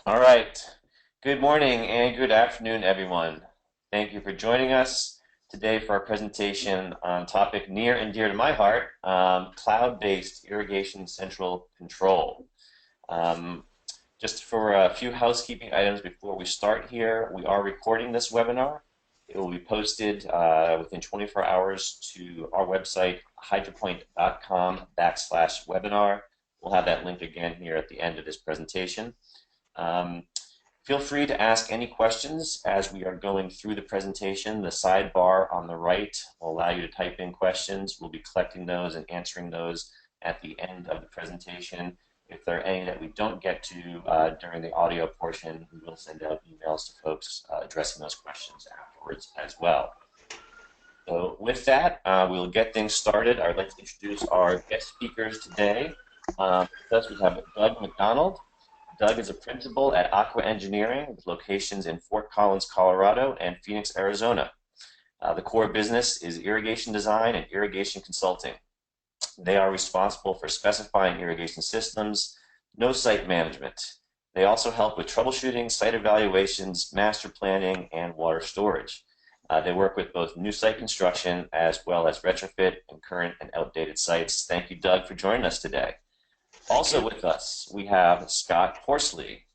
All right. Good morning and good afternoon, everyone. Thank you for joining us today for our presentation on a topic near and dear to my heart, cloud-based irrigation central control. Um, just for a few housekeeping items before we start here, we are recording this webinar. It will be posted within 24 hours to our website, hydropoint.com/webinar. We'll have that link again here at the end of this presentation. Um, Feel free to ask any questions as we are going through the presentation. The sidebar on the right will allow you to type in questions. We'll be collecting those and answering those at the end of the presentation. If there are any that we don't get to during the audio portion, we will send out emails to folks addressing those questions afterwards as well. So with that, we'll get things started. I'd like to introduce our guest speakers today. First, we have Doug McDonald. Doug is a principal at Aqua Engineering with locations in Fort Collins, Colorado and Phoenix, Arizona. The core business is irrigation design and irrigation consulting. They are responsible for specifying irrigation systems, no site management. They also help with troubleshooting, site evaluations, master planning, and water storage. They work with both new site construction as well as retrofit and current and outdated sites. Thank you, Doug, for joining us today. Also with us, we have Scott Horsley.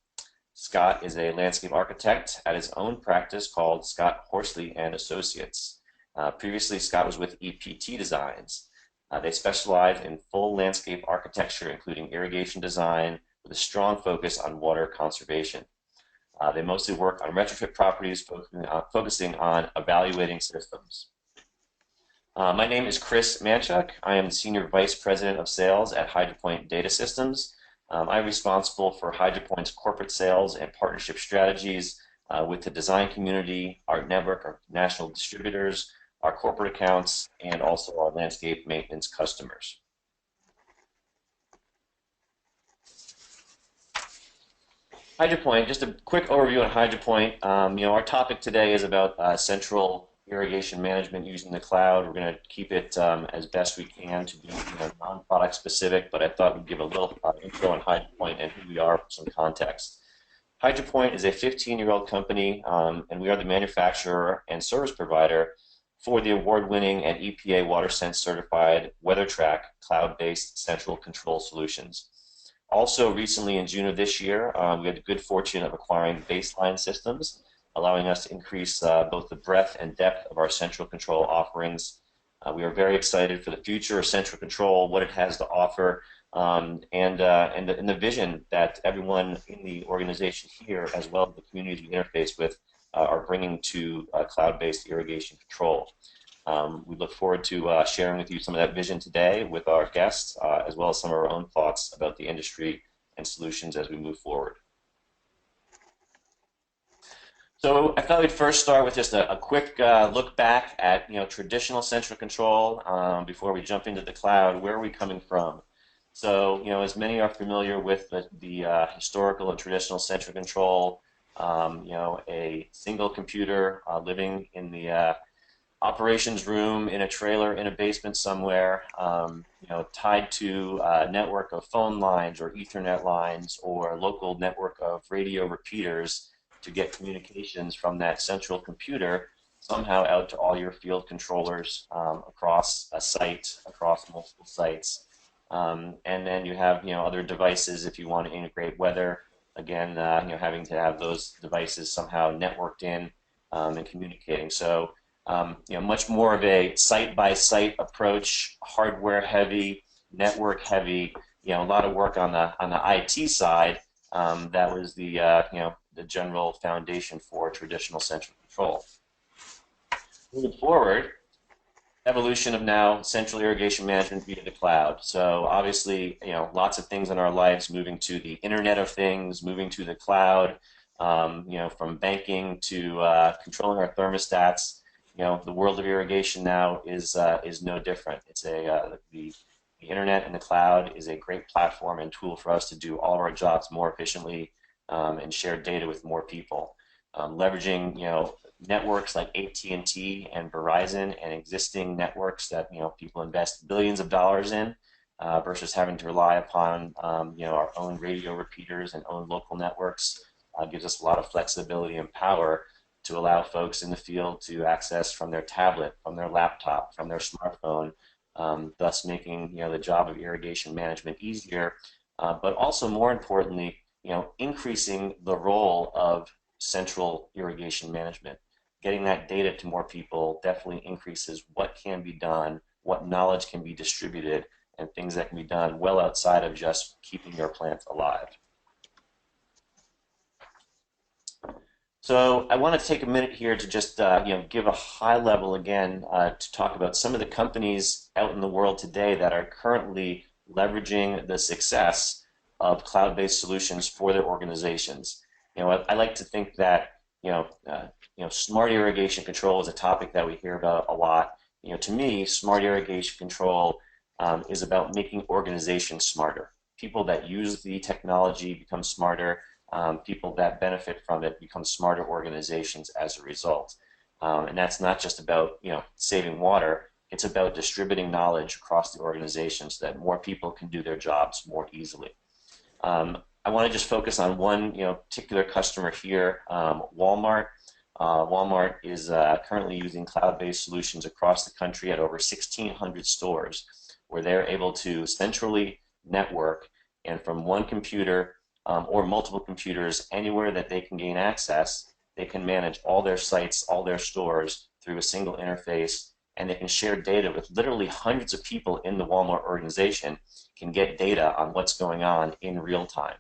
Scott is a landscape architect at his own practice called Scott Horsley and Associates. Previously, Scott was with EPT Designs. They specialize in full landscape architecture, including irrigation design, with a strong focus on water conservation. They mostly work on retrofit properties, focusing on evaluating systems. My name is Chris Manchuk. I am the Senior Vice President of Sales at HydroPoint Data Systems. I'm responsible for HydroPoint's corporate sales and partnership strategies with the design community, our network, our national distributors, our corporate accounts, and also our landscape maintenance customers. HydroPoint, just a quick overview on HydroPoint. Our topic today is about central irrigation management using the cloud. We're going to keep it as best we can to be non-product specific, but I thought we'd give a little intro on HydroPoint and who we are for some context. HydroPoint is a 15-year-old company, and we are the manufacturer and service provider for the award-winning and EPA WaterSense certified WeatherTrack cloud-based central control solutions. Also, recently in June of this year, we had the good fortune of acquiring Baseline Systems, allowing us to increase both the breadth and depth of our central control offerings. We are very excited for the future of central control, what it has to offer, and the vision that everyone in the organization here, as well as the communities we interface with, are bringing to cloud-based irrigation control. We look forward to sharing with you some of that vision today with our guests, as well as some of our own thoughts about the industry and solutions as we move forward. So I thought we'd first start with just a quick look back at traditional central control before we jump into the cloud. Where are we coming from? So as many are familiar with the historical and traditional central control, a single computer living in the operations room in a trailer in a basement somewhere, tied to a network of phone lines or Ethernet lines or a local network of radio repeaters to get communications from that central computer somehow out to all your field controllers across a site, across multiple sites. And then you have other devices if you want to integrate weather. Again, having to have those devices somehow networked in and communicating. So much more of a site-by-site approach, hardware-heavy, network-heavy. A lot of work on the IT side. That was the general foundation for traditional central control. Moving forward, evolution of now central irrigation management via the cloud. So obviously, lots of things in our lives moving to the Internet of Things, moving to the cloud. From banking to controlling our thermostats. The world of irrigation now is no different. It's the Internet and the cloud is a great platform and tool for us to do all of our jobs more efficiently and share data with more people. Leveraging networks like AT&T and Verizon and existing networks that people invest billions of dollars in versus having to rely upon our own radio repeaters and own local networks. gives us a lot of flexibility and power to allow folks in the field to access from their tablet, from their laptop, from their smartphone, thus making the job of irrigation management easier, but also more importantly, increasing the role of central irrigation management. Getting that data to more people definitely increases what can be done, what knowledge can be distributed, and things that can be done well outside of just keeping your plants alive. So I want to take a minute here to just give a high level again to talk about some of the companies out in the world today that are currently leveraging the success of cloud-based solutions for their organizations. I like to think that smart irrigation control is a topic that we hear about a lot. To me, smart irrigation control is about making organizations smarter. People that use the technology become smarter. People that benefit from it become smarter organizations as a result. And that's not just about saving water. It's about distributing knowledge across the organization so that more people can do their jobs more easily. I want to just focus on one particular customer here, Walmart. Walmart is currently using cloud-based solutions across the country at over 1,600 stores, where they're able to centrally network, and from one computer or multiple computers anywhere that they can gain access, they can manage all their sites, all their stores through a single interface, and they can share data with literally hundreds of people in the Walmart organization, can get data on what's going on in real time.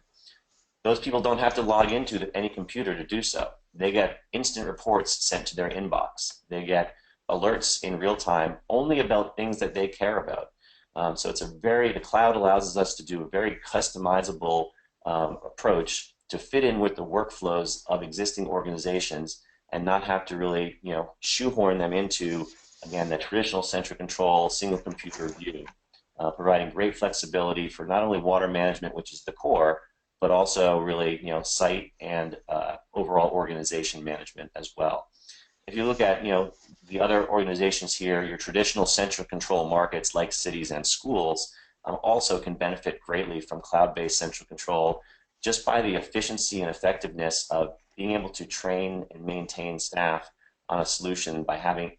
Those people don't have to log into any computer to do so. They get instant reports sent to their inbox. They get alerts in real time only about things that they care about. So it's the cloud allows us to do a very customizable approach to fit in with the workflows of existing organizations and not have to really shoehorn them into, again, the traditional central control single computer view, providing great flexibility for not only water management, which is the core, but also really site and overall organization management as well. If you look at the other organizations here, your traditional central control markets like cities and schools also can benefit greatly from cloud-based central control just by the efficiency and effectiveness of being able to train and maintain staff on a solution by having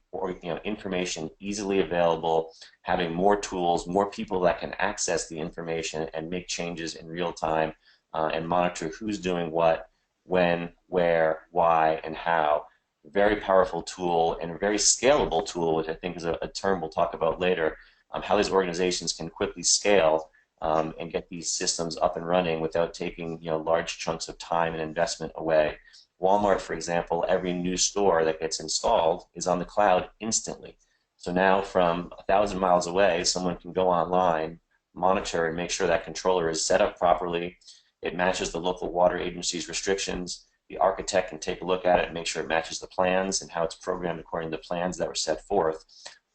information easily available, having more tools, more people that can access the information and make changes in real time and monitor who's doing what, when, where, why, and how. Very powerful tool and a very scalable tool, which I think is a term we'll talk about later, how these organizations can quickly scale and get these systems up and running without taking large chunks of time and investment away. Walmart, for example, every new store that gets installed is on the cloud instantly. So now from 1,000 miles away, someone can go online, monitor, and make sure that controller is set up properly. It matches the local water agency's restrictions. The architect can take a look at it and make sure it matches the plans and how it's programmed according to the plans that were set forth.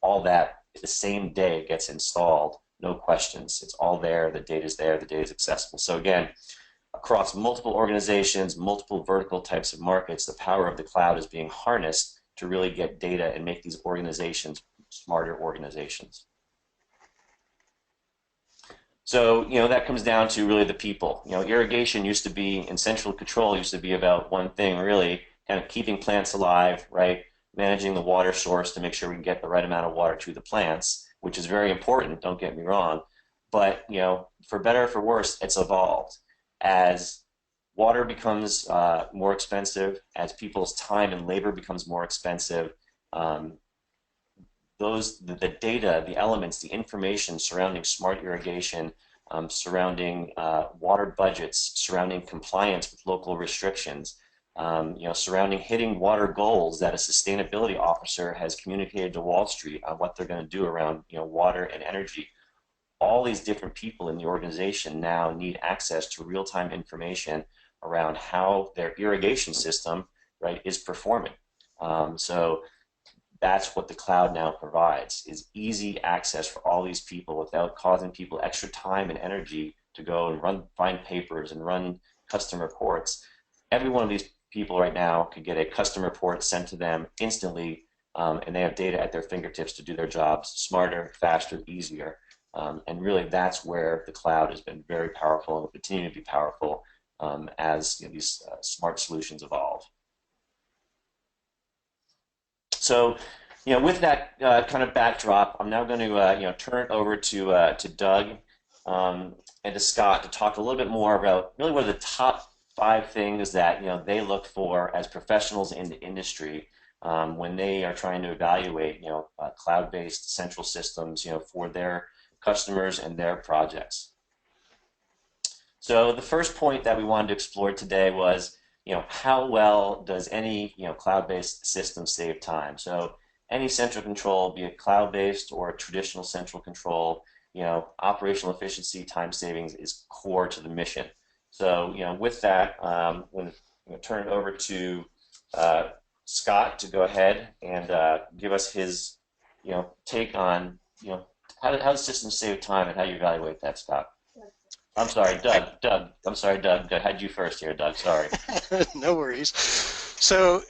All that the same day gets installed, no questions. It's all there, the data's there, the data's accessible. So again, across multiple organizations, multiple vertical types of markets, the power of the cloud is being harnessed to really get data and make these organizations smarter organizations. So, that comes down to really the people. Irrigation used to be, and central control used to be about one thing, really, kind of keeping plants alive, right? Managing the water source to make sure we can get the right amount of water to the plants, which is very important, don't get me wrong. But, for better or for worse, it's evolved. As water becomes more expensive, as people's time and labor becomes more expensive, the data, the elements, the information surrounding smart irrigation, surrounding water budgets, surrounding compliance with local restrictions, surrounding hitting water goals that a sustainability officer has communicated to Wall Street on what they're going to do around water and energy. All these different people in the organization now need access to real-time information around how their irrigation system, right, is performing. So that's what the cloud now provides, is easy access for all these people without causing people extra time and energy to go and find papers and run custom reports. Every one of these people right now could get a custom report sent to them instantly, and they have data at their fingertips to do their jobs smarter, faster, easier. And really that's where the cloud has been very powerful and will continue to be powerful as these smart solutions evolve. So, with that kind of backdrop, I'm now going to turn it over to Doug and to Scott to talk a little bit more about really what are the top 5 things that they look for as professionals in the industry when they are trying to evaluate cloud-based central systems for their customers and their projects. So the first point that we wanted to explore today was how well does any cloud-based system save time? So any central control, be it cloud-based or traditional central control, operational efficiency, time savings is core to the mission. So with that, I'm going to turn it over to Scott to go ahead and give us his take on how does systems save time and how you evaluate that, Scott. I'm sorry, Doug. I'm sorry, Doug. I had you first here, Doug. Sorry. No worries. So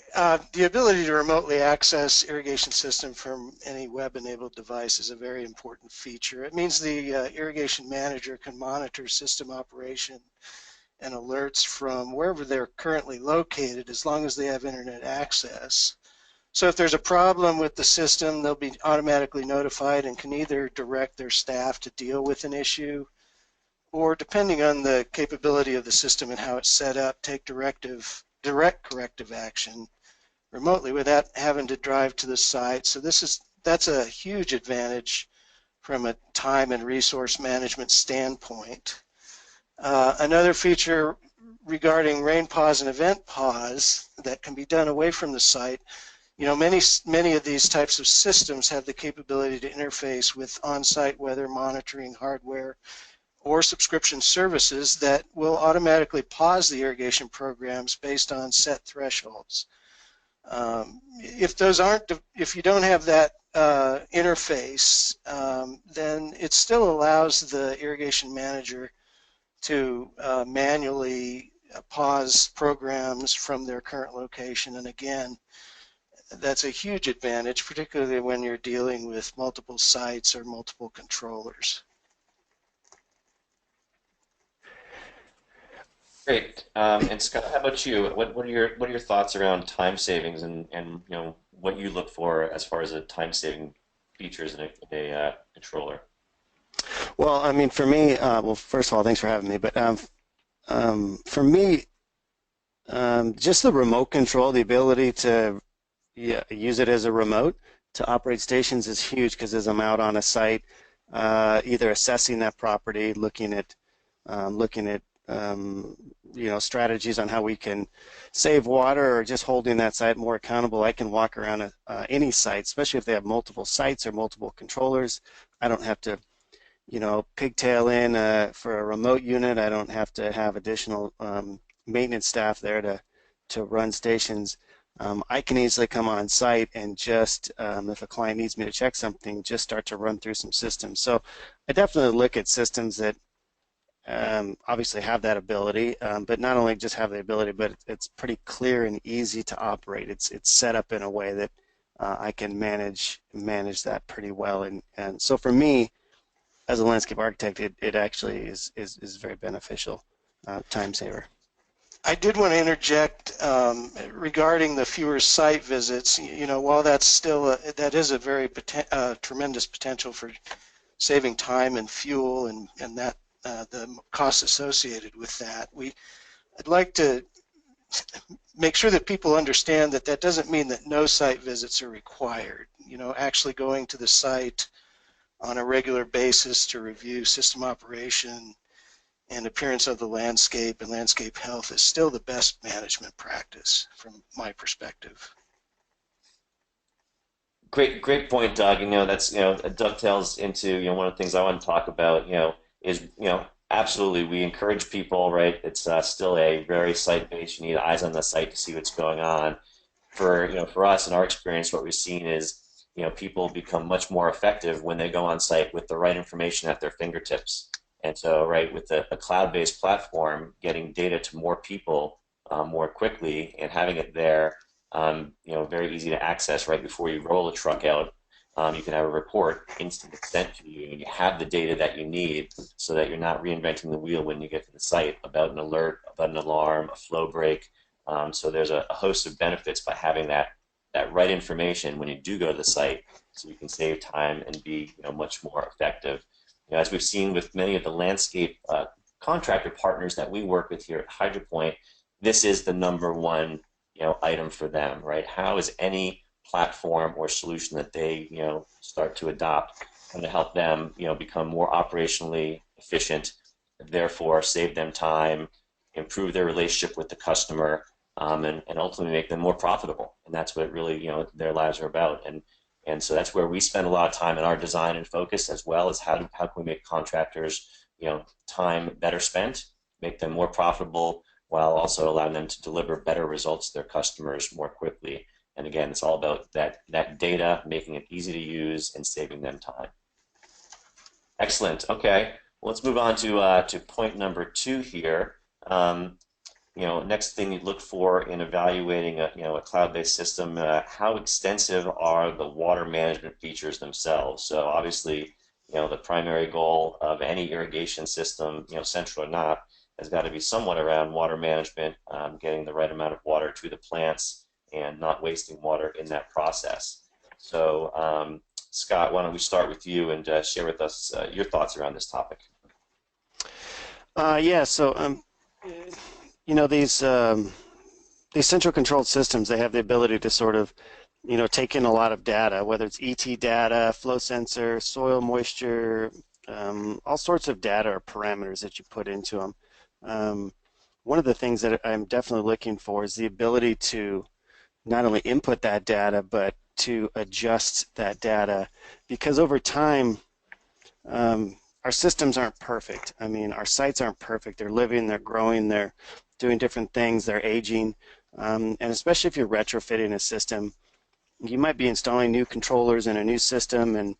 the ability to remotely access irrigation system from any web-enabled device is a very important feature. It means the irrigation manager can monitor system operation and alerts from wherever they're currently located as long as they have internet access. So if there's a problem with the system, they'll be automatically notified and can either direct their staff to deal with an issue, or depending on the capability of the system and how it's set up, take direct corrective action remotely without having to drive to the site. So that's a huge advantage from a time and resource management standpoint. Another feature regarding rain pause and event pause that can be done away from the site, many of these types of systems have the capability to interface with on-site weather monitoring hardware or subscription services that will automatically pause the irrigation programs based on set thresholds. If you don't have that interface, then it still allows the irrigation manager to manually pause programs from their current location. And again, that's a huge advantage, particularly when you're dealing with multiple sites or multiple controllers. Great. And Scott, how about you? What are your thoughts around time savings and what you look for as far as a time saving features in a controller? Well, I mean, for me, well, first of all, thanks for having me. But for me, just the remote control, the ability to use it as a remote to operate stations is huge, because as I'm out on a site, either assessing that property, looking at strategies on how we can save water, or just holding that site more accountable. I can walk around any site, especially if they have multiple sites or multiple controllers. I don't have to pigtail in for a remote unit. I don't have to have additional maintenance staff there to run stations. I can easily come on site and just, if a client needs me to check something, just start to run through some systems. So I definitely look at systems that obviously have that ability, but not only just have the ability, but it's pretty clear and easy to operate. It's set up in a way that I can manage that pretty well. And so for me, as a landscape architect, it actually is very beneficial, time saver. I did want to interject regarding the fewer site visits. While that's still that is a very tremendous potential for saving time and fuel and that the costs associated with that. I'd like to make sure that people understand that that doesn't mean that no site visits are required. Actually going to the site on a regular basis to review system operation and appearance of the landscape and landscape health is still the best management practice from my perspective. Great point, Doug. That's it dovetails into one of the things I want to talk about. Is absolutely we encourage people, right? It's still a very site-based. You need eyes on the site to see what's going on. For us in our experience, what we've seen is people become much more effective when they go on site with the right information at their fingertips. And so, right, with a cloud-based platform, getting data to more people more quickly and having it there, very easy to access right before you roll the truck out, You can have a report instantly sent to you, and you have the data that you need so that you're not reinventing the wheel when you get to the site about an alert, about an alarm, a flow break. So there's a host of benefits by having that right information when you do go to the site, so you can save time and be much more effective. As we've seen with many of the landscape contractor partners that we work with here at HydroPoint, this is the number one item for them, right? How is any platform or solution that they start to adopt going to help them become more operationally efficient, therefore save them time, improve their relationship with the customer, and ultimately make them more profitable. And that's what really their lives are about. And so that's where we spend a lot of time in our design and focus, as well as how can we make contractors time better spent, make them more profitable, while also allowing them to deliver better results to their customers more quickly. And again, it's all about that data, making it easy to use and saving them time. Excellent. Okay, well, let's move on to point number 2 here. Next thing you look for in evaluating a cloud-based system, how extensive are the water management features themselves? So obviously, the primary goal of any irrigation system, central or not, has got to be somewhat around water management, getting the right amount of water to the plants and not wasting water in that process. So Scott, why don't we start with you and share with us your thoughts around this topic? Yeah, so these central controlled systems, they have the ability to sort of take in a lot of data, whether it's ET data, flow sensor, soil moisture, all sorts of data or parameters that you put into them. One of the things that I'm definitely looking for is the ability to not only input that data, but to adjust that data, because over time, our systems aren't perfect. I mean, our sites aren't perfect. They're living, they're growing, they're doing different things, they're aging, and especially if you're retrofitting a system, you might be installing new controllers in a new system,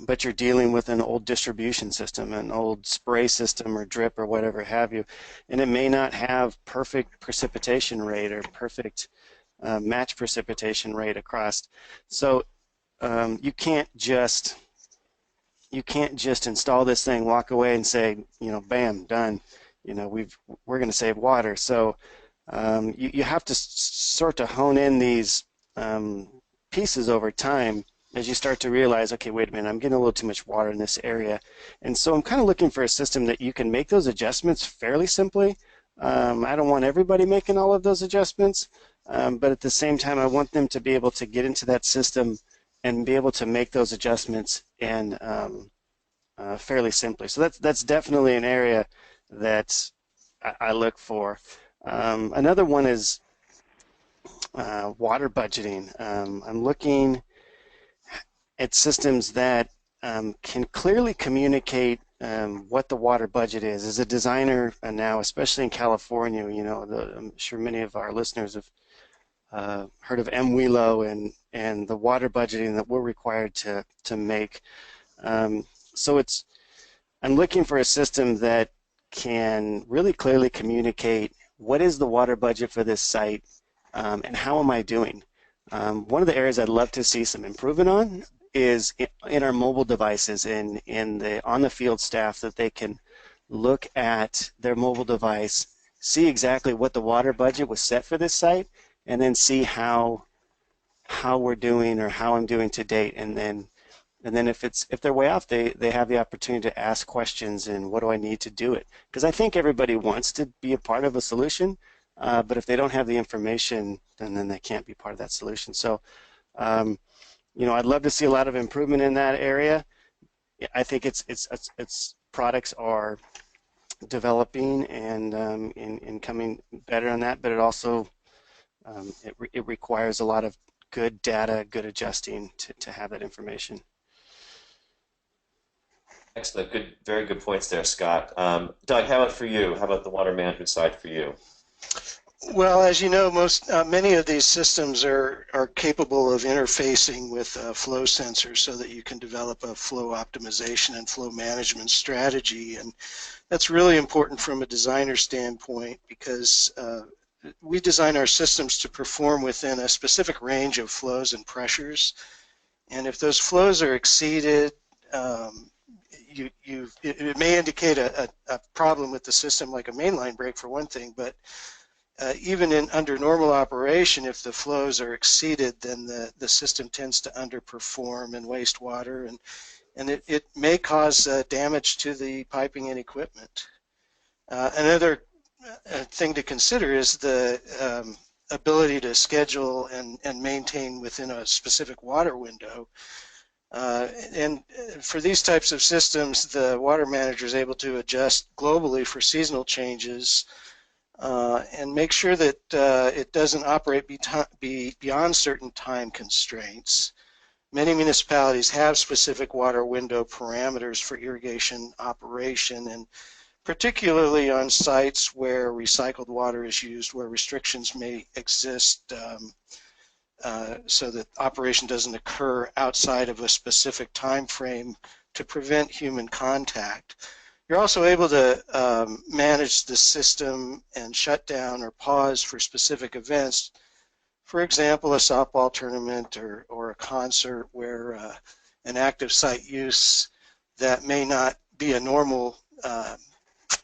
but you're dealing with an old distribution system, an old spray system or drip or whatever have you, and it may not have perfect precipitation rate or perfect match precipitation rate across. So you can't just install this thing, walk away, and say, bam, done. We're going to save water. So you have to sort of hone in these pieces over time as you start to realize, okay, wait a minute, I'm getting a little too much water in this area. And so I'm kind of looking for a system that you can make those adjustments fairly simply. I don't want everybody making all of those adjustments, but at the same time, I want them to be able to get into that system and be able to make those adjustments and fairly simply. So that's definitely an area that I look for. Another one is water budgeting. I'm looking at systems that can clearly communicate what the water budget is. As a designer now, especially in California, I'm sure many of our listeners have heard of MWELO and the water budgeting that we're required to make. So I'm looking for a system that can really clearly communicate what is the water budget for this site and how am I doing. One of the areas I'd love to see some improvement on is in our mobile devices, in the on-the-field staff, that they can look at their mobile device, see exactly what the water budget was set for this site, and then see how we're doing or how I'm doing to date, and then if they're way off, they have the opportunity to ask questions and what do I need to do it? Because I think everybody wants to be a part of a solution, but if they don't have the information, then they can't be part of that solution. So, I'd love to see a lot of improvement in that area. I think its products are developing and in coming better on that, but it also it requires a lot of good data, good adjusting to have that information. Excellent. Good, very good points there, Scott. Doug, how about for you? How about the water management side for you? Well, as you know, many of these systems are capable of interfacing with flow sensors so that you can develop a flow optimization and flow management strategy. And that's really important from a designer standpoint, because we design our systems to perform within a specific range of flows and pressures. And if those flows are exceeded, it may indicate a problem with the system, like a mainline break for one thing, but even under normal operation, if the flows are exceeded, then the system tends to underperform and waste water, and it may cause damage to the piping and equipment. Another thing to consider is the ability to schedule and maintain within a specific water window. And for these types of systems, the water manager is able to adjust globally for seasonal changes and make sure that it doesn't operate beyond certain time constraints. Many municipalities have specific water window parameters for irrigation operation, and particularly on sites where recycled water is used, where restrictions may exist so that operation doesn't occur outside of a specific time frame to prevent human contact. You're also able to manage the system and shut down or pause for specific events. For example, a softball tournament or a concert where an active site use that may not be a normal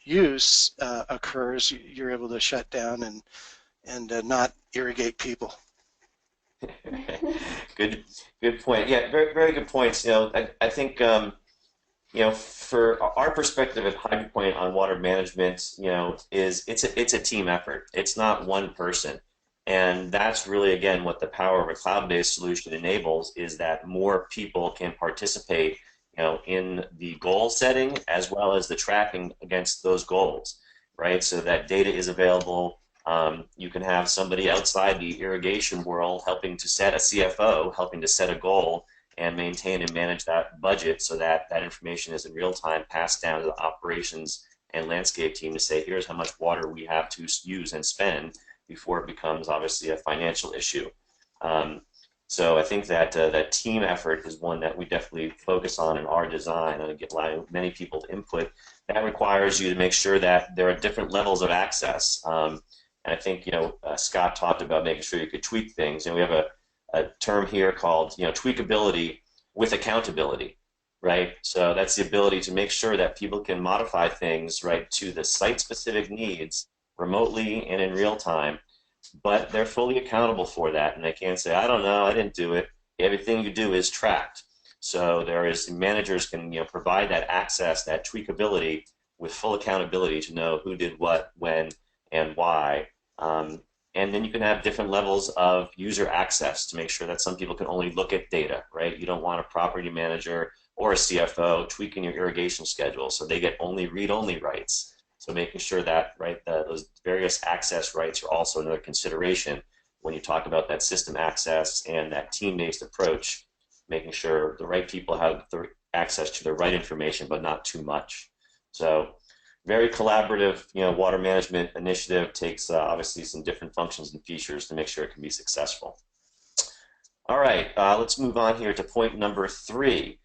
use occurs. You're able to shut down and not irrigate people. Good point. Yeah, very good points. I think for our perspective at High Point on water management, is it's a team effort. It's not one person, and that's really again what the power of a cloud-based solution enables is that more people can participate, in the goal setting as well as the tracking against those goals, right? So that data is available. You can have somebody outside the irrigation world helping to set a CFO, helping to set a goal and maintain and manage that budget so that that information is in real time passed down to the operations and landscape team to say, here's how much water we have to use and spend before it becomes obviously a financial issue. So I think that that team effort is one that we definitely focus on in our design and get many people's input. That requires you to make sure that there are different levels of access. And I think, Scott talked about making sure you could tweak things. And we have a term here called, tweakability with accountability, right? So that's the ability to make sure that people can modify things, right, to the site-specific needs remotely and in real time, but they're fully accountable for that, and they can't say, I don't know, I didn't do it. Everything you do is tracked. So managers can provide that access, that tweakability with full accountability to know who did what, when, and why. And then you can have different levels of user access to make sure that some people can only look at data, right? You don't want a property manager or a CFO tweaking your irrigation schedule, so they get only read-only rights. So making sure that, right, those various access rights are also another consideration when you talk about that system access and that team-based approach, making sure the right people have the access to the right information, but not too much. So very collaborative, water management initiative takes obviously some different functions and features to make sure it can be successful. All right, let's move on here to point number 3.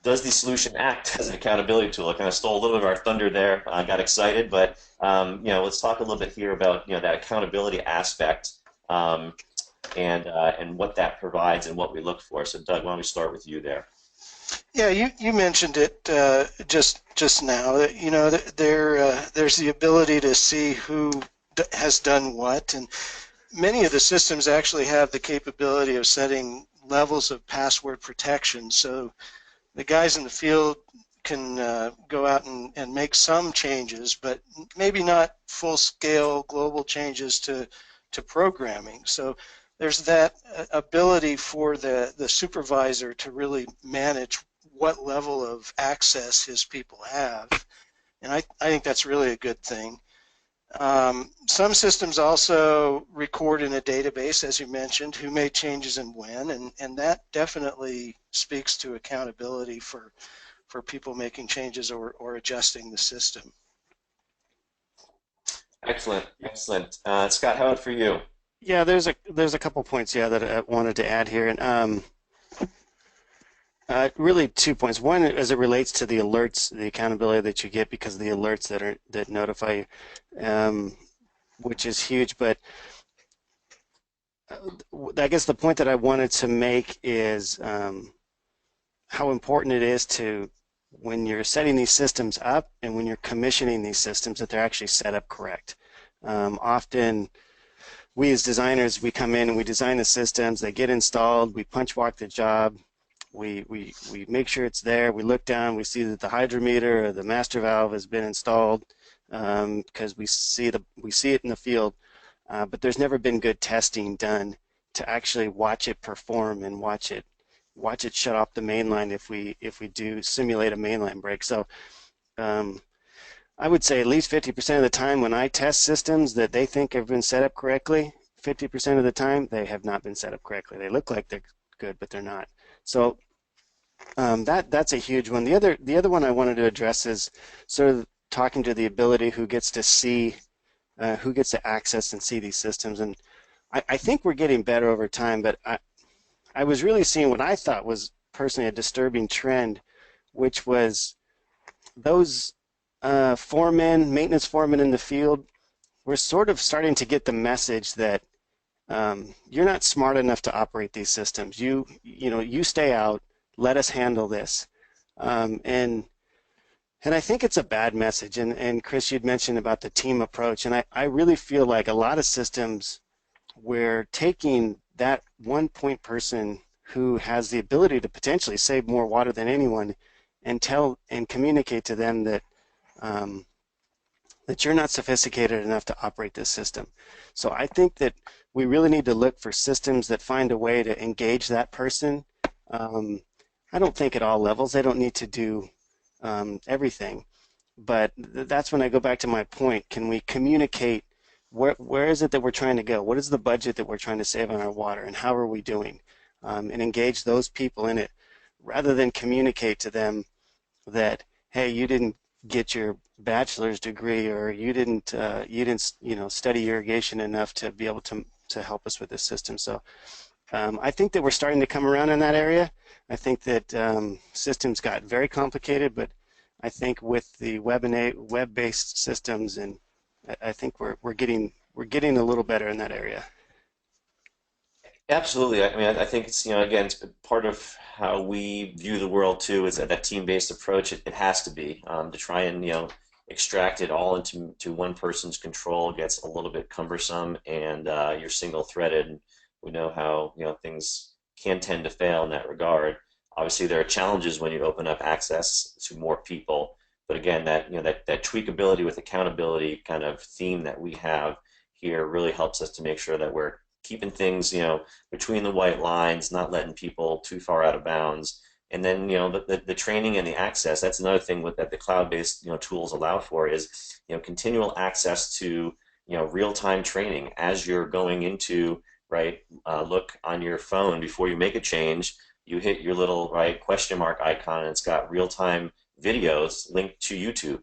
Does the solution act as an accountability tool? I kind of stole a little bit of our thunder there. I got excited, but let's talk a little bit here about that accountability aspect and what that provides and what we look for. So, Doug, why don't we start with you there? Yeah, you mentioned it just now. There's the ability to see who has done what, and many of the systems actually have the capability of setting levels of password protection. So the guys in the field can go out and make some changes, but maybe not full-scale global changes to programming. So there's that ability for the supervisor to really manage what level of access his people have. And I think that's really a good thing. Some systems also record in a database, as you mentioned, who made changes and when, and that definitely speaks to accountability for people making changes or adjusting the system. Excellent. Scott, how about for you? Yeah, there's a couple points, that I wanted to add here, and really 2 points. One, as it relates to the alerts, the accountability that you get because of the alerts that notify you, which is huge. But I guess the point that I wanted to make is how important it is to, when you're setting these systems up and when you're commissioning these systems, that they're actually set up correct. Often we as designers, we come in and we design the systems, they get installed, we punch walk the job, we make sure it's there, we look down, we see that the hydrometer or the master valve has been installed, because we see it in the field, but there's never been good testing done to actually watch it perform and watch it shut off the main line if we do simulate a mainline break. So um, I would say at least 50% of the time when I test systems that they think have been set up correctly, 50% of the time they have not been set up correctly. They look like they're good, but they're not. So that's a huge one. The other one I wanted to address is sort of talking to the ability who gets to see, who gets to access and see these systems. And I think we're getting better over time, but I was really seeing what I thought was personally a disturbing trend, which was those maintenance foremen in the field were sort of starting to get the message that you're not smart enough to operate these systems. You stay out, let us handle this. Um, and and I think it's a bad message. And Chris, you'd mentioned about the team approach, and I really feel like a lot of systems, we're taking that one point person who has the ability to potentially save more water than anyone and tell and communicate to them um, that you're not sophisticated enough to operate this system. So I think that we really need to look for systems that find a way to engage that person. Um, I don't think at all levels. They don't need to do everything. But that's when I go back to my point. Can we communicate where is it that we're trying to go? What is the budget that we're trying to save on our water, and how are we doing? And engage those people in it rather than communicate to them that, hey, you didn't get your bachelor's degree, or you didn't study irrigation enough to be able to help us with this system. So I think that we're starting to come around in that area. I think that systems got very complicated, but I think with the web-based systems, and I think we're getting a little better in that area. Absolutely. I mean, I think it's, again, it's part of how we view the world too, is that team-based approach. It has to be to try and, extract it all into one person's control gets a little bit cumbersome, and you're single-threaded. And we know how, things can tend to fail in that regard. Obviously, there are challenges when you open up access to more people. But again, that tweakability with accountability kind of theme that we have here really helps us to make sure that we're keeping things, between the white lines, not letting people too far out of bounds. And then, the training and the access, that's another thing that the cloud-based, tools allow for is, continual access to, real-time training as you're going into, right, look on your phone before you make a change, you hit your little, right, question mark icon, and it's got real-time videos linked to YouTube,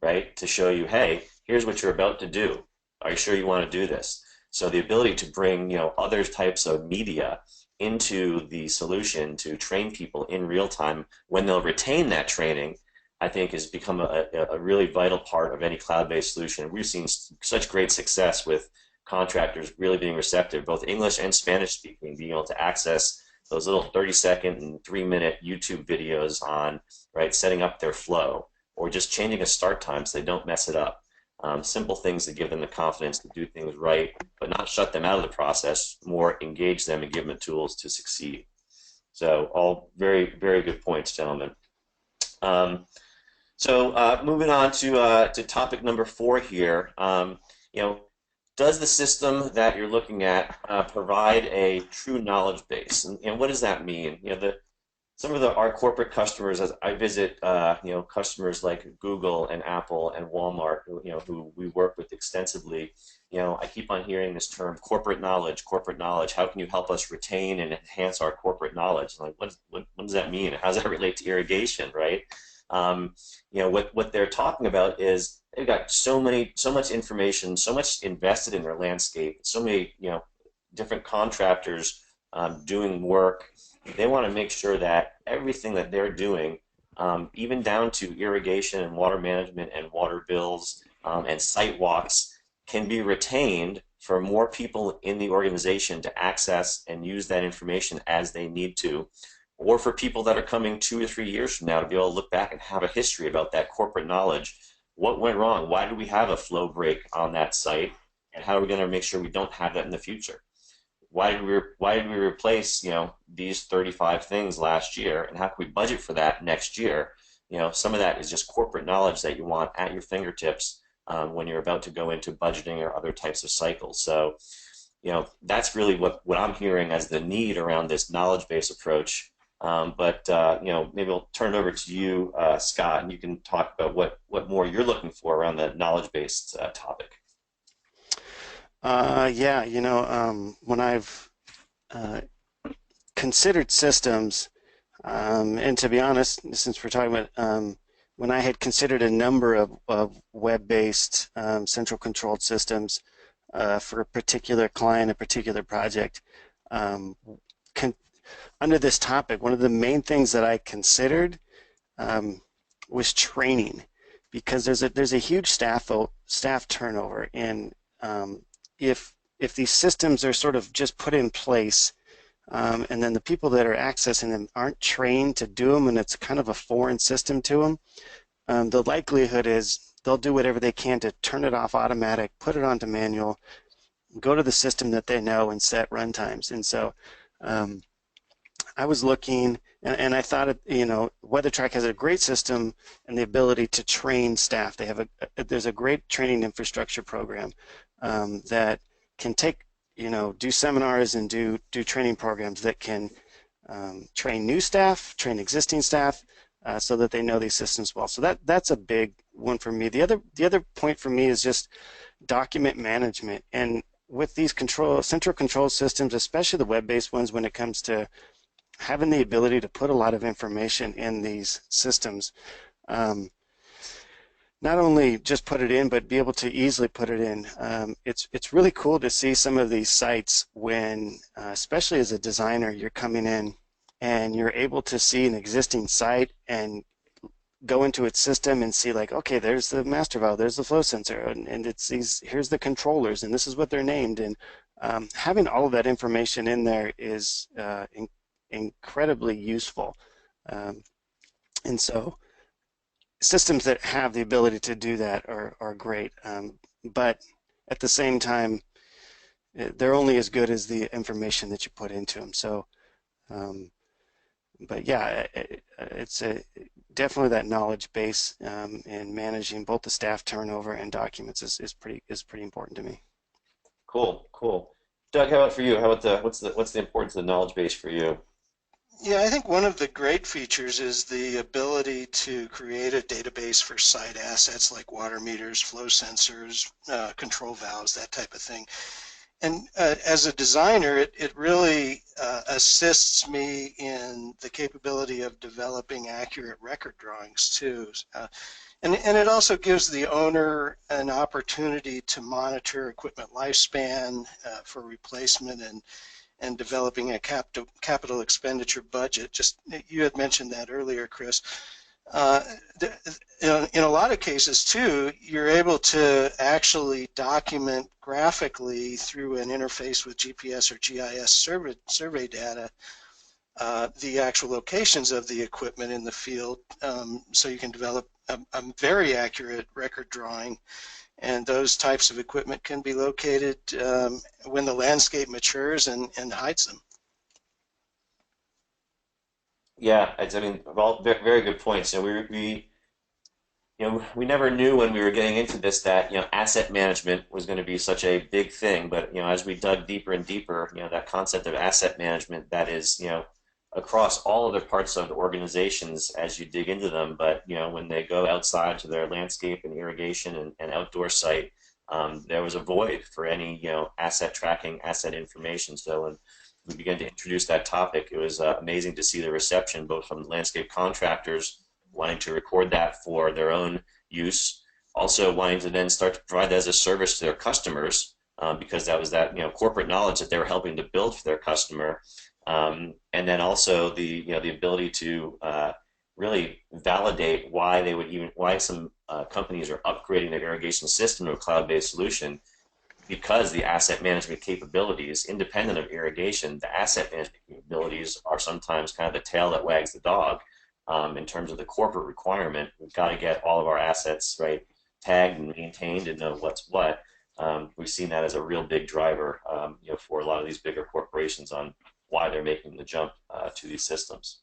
right, to show you, hey, here's what you're about to do. Are you sure you want to do this? So the ability to bring, other types of media into the solution to train people in real time when they'll retain that training, I think has become a really vital part of any cloud-based solution. We've seen such great success with contractors really being receptive, both English and Spanish speaking, being able to access those little 30-second and 3-minute YouTube videos on, right, setting up their flow or just changing a start time so they don't mess it up. Simple things that give them the confidence to do things right, but not shut them out of the process, more engage them and give them the tools to succeed. So all very, very good points, gentlemen. Moving on to topic number 4 here. Does the system that you're looking at provide a true knowledge base? And what does that mean? Some of our corporate customers, as I visit, customers like Google and Apple and Walmart, who we work with extensively. I keep on hearing this term, corporate knowledge, corporate knowledge. How can you help us retain and enhance our corporate knowledge? Like, what does that mean? How does that relate to irrigation, right? What they're talking about is they've got so much information, so much invested in their landscape, so many, different contractors doing work. They want to make sure that everything that they're doing, even down to irrigation and water management and water bills and site walks, can be retained for more people in the organization to access and use that information as they need to, or for people that are coming 2 or 3 years from now to be able to look back and have a history about that corporate knowledge. What went wrong? Why did we have a flow break on that site? And how are we going to make sure we don't have that in the future? Why did we replace these 35 things last year, and how can we budget for that next year? Some of that is just corporate knowledge that you want at your fingertips when you're about to go into budgeting or other types of cycles. So that's really what I'm hearing as the need around this knowledge-based approach. But maybe I'll turn it over to you, Scott, and you can talk about what more you're looking for around the knowledge-based topic. Yeah, when I've considered systems, and to be honest, since we're talking about when I had considered a number of web-based central controlled systems for a particular client, a particular project, under this topic, one of the main things that I considered was training, because there's a huge staff turnover, and if these systems are sort of just put in place, and then the people that are accessing them aren't trained to do them, and it's kind of a foreign system to them, the likelihood is they'll do whatever they can to turn it off automatic, put it onto manual, go to the system that they know, and set run times. And so I was looking, and I thought, WeatherTrack has a great system and the ability to train staff. They have there's a great training infrastructure program that can do seminars and do training programs that can train new staff, train existing staff, so that they know these systems well. So that's a big one for me. The other point for me is just document management. And with these central control systems, especially the web-based ones, when it comes to having the ability to put a lot of information in these systems, not only just put it in, but be able to easily put it in. It's really cool to see some of these sites when, especially as a designer, you're coming in and you're able to see an existing site and go into its system and see, like, okay, there's the master valve, there's the flow sensor, and here's the controllers, and this is what they're named. And having all of that information in there is incredibly useful. And so systems that have the ability to do that are great, but at the same time, they're only as good as the information that you put into them. So, but yeah, it's definitely that knowledge base, and managing both the staff turnover and documents is pretty important to me. Cool. Doug, how about for you? How about what's the importance of the knowledge base for you? Yeah, I think one of the great features is the ability to create a database for site assets like water meters, flow sensors, control valves, that type of thing. And as a designer, it really assists me in the capability of developing accurate record drawings too. And it also gives the owner an opportunity to monitor equipment lifespan for replacement and developing a capital expenditure budget. Just, you had mentioned that earlier, Chris. In a lot of cases too, you're able to actually document graphically through an interface with GPS or GIS survey data the actual locations of the equipment in the field, so you can develop a very accurate record drawing. And those types of equipment can be located when the landscape matures and hides them. Yeah, all very good points. We never knew when we were getting into this that asset management was going to be such a big thing. But as we dug deeper and deeper, that concept of asset management that is across all other parts of the organizations as you dig into them. But when they go outside to their landscape and irrigation and outdoor site, there was a void for any asset tracking, asset information. So when we began to introduce that topic, it was amazing to see the reception both from landscape contractors wanting to record that for their own use, also wanting to then start to provide that as a service to their customers, because that was that corporate knowledge that they were helping to build for their customer, and then also the ability to really validate why some companies are upgrading their irrigation system to a cloud-based solution. because the asset management capabilities, independent of irrigation, the asset management capabilities are sometimes kind of the tail that wags the dog in terms of the corporate requirement. We've got to get all of our assets right tagged and maintained and know what's what. We've seen that as a real big driver, for a lot of these bigger corporations on why they're making the jump to these systems.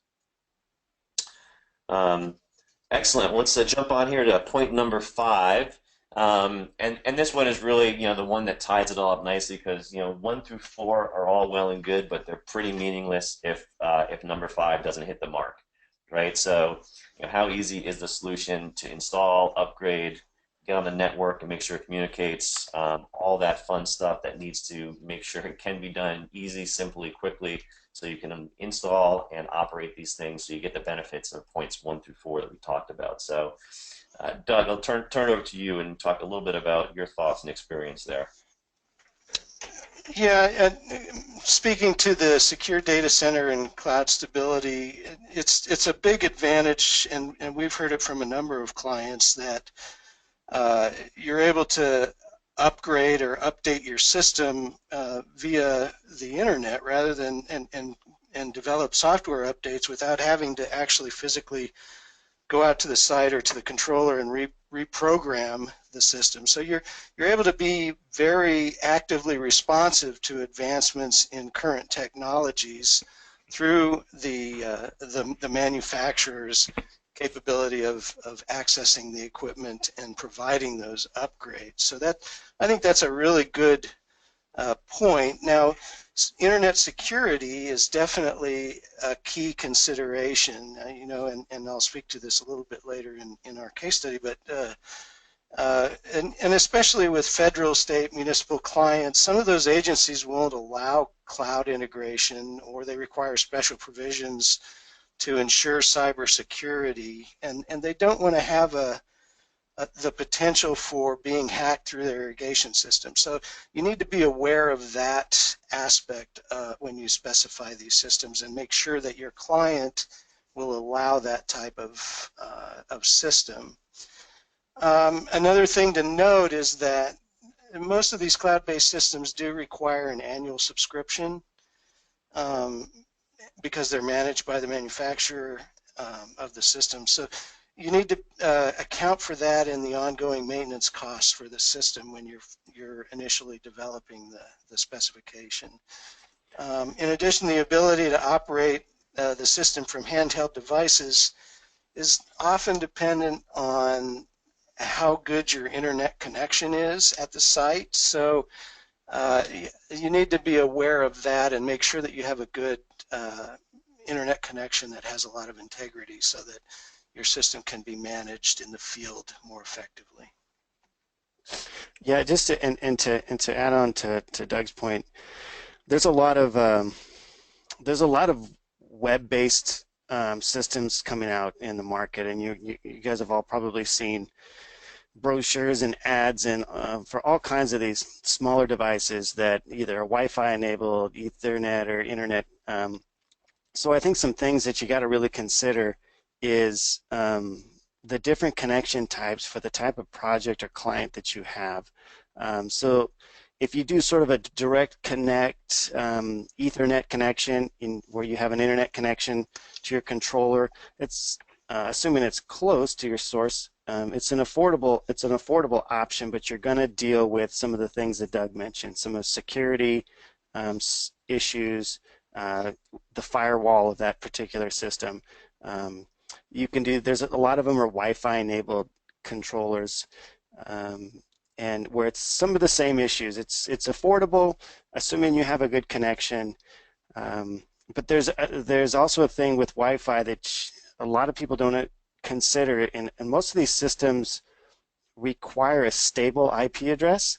Excellent. Let's jump on here to point number 5. And this one is really, the one that ties it all up nicely because, 1 through 4 are all well and good, but they're pretty meaningless if number 5 doesn't hit the mark, right? So, how easy is the solution to install, upgrade, get on the network and make sure it communicates, all that fun stuff that needs to make sure it can be done easy, simply, quickly, so you can install and operate these things so you get the benefits of points 1 through 4 that we talked about. So, Doug, I'll turn it over to you and talk a little bit about your thoughts and experience there. Yeah, and speaking to the secure data center and cloud stability, it's a big advantage, and we've heard it from a number of clients that you're able to upgrade or update your system via the internet rather than and develop software updates without having to actually physically go out to the site or to the controller and reprogram the system. So you're able to be very actively responsive to advancements in current technologies through the manufacturer's capability of accessing the equipment and providing those upgrades. So I think that's a really good point. Now, internet security is definitely a key consideration, and I'll speak to this a little bit later in our case study, but and especially with federal, state, municipal clients, some of those agencies won't allow cloud integration, or they require special provisions to ensure cybersecurity, and they don't want to have the potential for being hacked through their irrigation system. So you need to be aware of that aspect when you specify these systems, and make sure that your client will allow that type of system. Another thing to note is that most of these cloud-based systems do require an annual subscription because they're managed by the manufacturer of the system. So you need to account for that in the ongoing maintenance costs for the system when you're initially developing the specification. In addition, the ability to operate the system from handheld devices is often dependent on how good your internet connection is at the site. So you need to be aware of that and make sure that you have a good internet connection that has a lot of integrity so that your system can be managed in the field more effectively. Yeah, just to add on to Doug's point, there's a lot of web-based systems coming out in the market, and you guys have all probably seen brochures and ads and for all kinds of these smaller devices that either are Wi-Fi enabled, Ethernet, or internet. So I think some things that you got to really consider is the different connection types for the type of project or client that you have. So if you do sort of a direct connect Ethernet connection where you have an internet connection to your controller, it's assuming it's close to your source, it's an affordable option, but you're going to deal with some of the things that Doug mentioned, some of security issues, the firewall of that particular system. You can do, there's a lot of them are Wi-Fi enabled controllers, and where it's some of the same issues. It's affordable, assuming you have a good connection, but there's also a thing with Wi-Fi that a lot of people don't consider, and most of these systems require a stable IP address,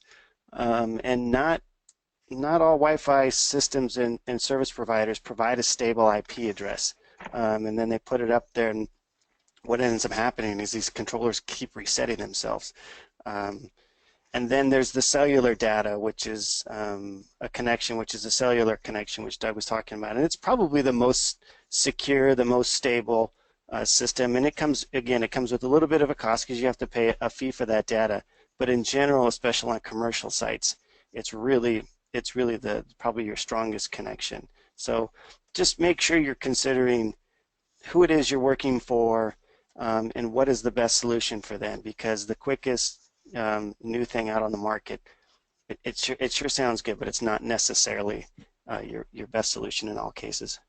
and not all Wi-Fi systems and service providers provide a stable IP address, and then they put it up there, and what ends up happening is these controllers keep resetting themselves. And then there's the cellular data, which is a connection, which is a cellular connection, which Doug was talking about, and it's probably the most secure, the most stable system, and it comes with a little bit of a cost because you have to pay a fee for that data, but in general, especially on commercial sites, it's really the probably your strongest connection. So just make sure you're considering who it is you're working for, and what is the best solution for them, because the quickest new thing out on the market, it sure sounds good, but it's not necessarily your best solution in all cases.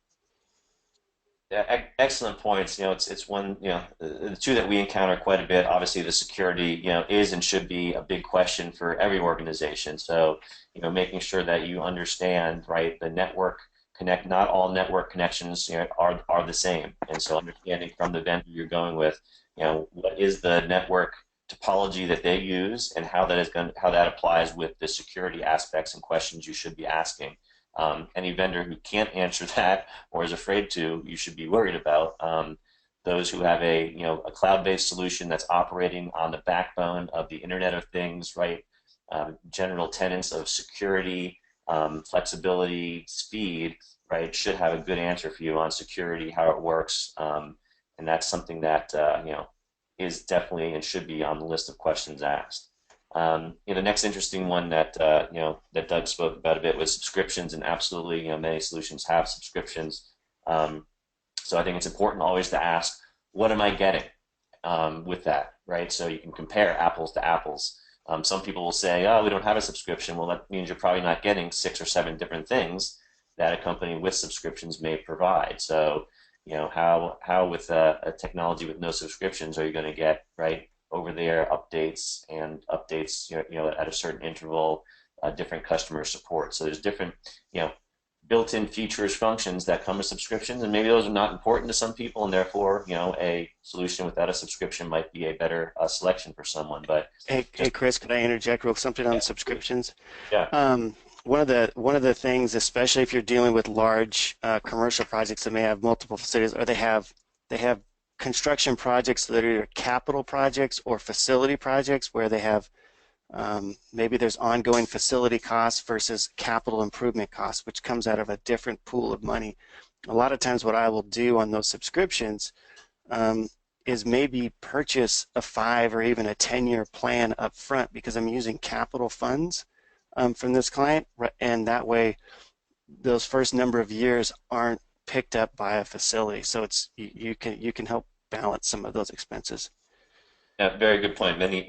Yeah, excellent points. It's one, the two that we encounter quite a bit. Obviously, the security, is and should be a big question for every organization. So, making sure that you understand, right, the network connect, not all network connections, are the same. And so understanding from the vendor you're going with, what is the network topology that they use and how that applies with the security aspects and questions you should be asking. Any vendor who can't answer that or is afraid to, you should be worried about. Those who have a cloud-based solution that's operating on the backbone of the Internet of Things, right? General tenets of security, flexibility, speed, right? Should have a good answer for you on security, how it works, and that's something that is definitely and should be on the list of questions asked. The next interesting one that that Doug spoke about a bit was subscriptions, and absolutely, many solutions have subscriptions. So I think it's important always to ask, what am I getting with that, right? So you can compare apples to apples. Some people will say, oh, we don't have a subscription. Well, that means you're probably not getting 6 or 7 different things that a company with subscriptions may provide. So, how with a technology with no subscriptions are you going to get, right, over there updates and updates, at a certain interval, different customer support. So there's different, built-in features, functions that come with subscriptions, and maybe those are not important to some people, and therefore, a solution without a subscription might be a better selection for someone. But Hey, Chris, could I interject real something on yeah, subscriptions? yeah, One of the things, especially if you're dealing with large commercial projects that may have multiple facilities, or they have construction projects that are either capital projects or facility projects where they have maybe there's ongoing facility costs versus capital improvement costs, which comes out of a different pool of money. A lot of times what I will do on those subscriptions is maybe purchase a 5 or even a 10-year plan up front because I'm using capital funds from this client, and that way those first number of years aren't picked up by a facility. So it's you can help balance some of those expenses. yeah, very good point. Many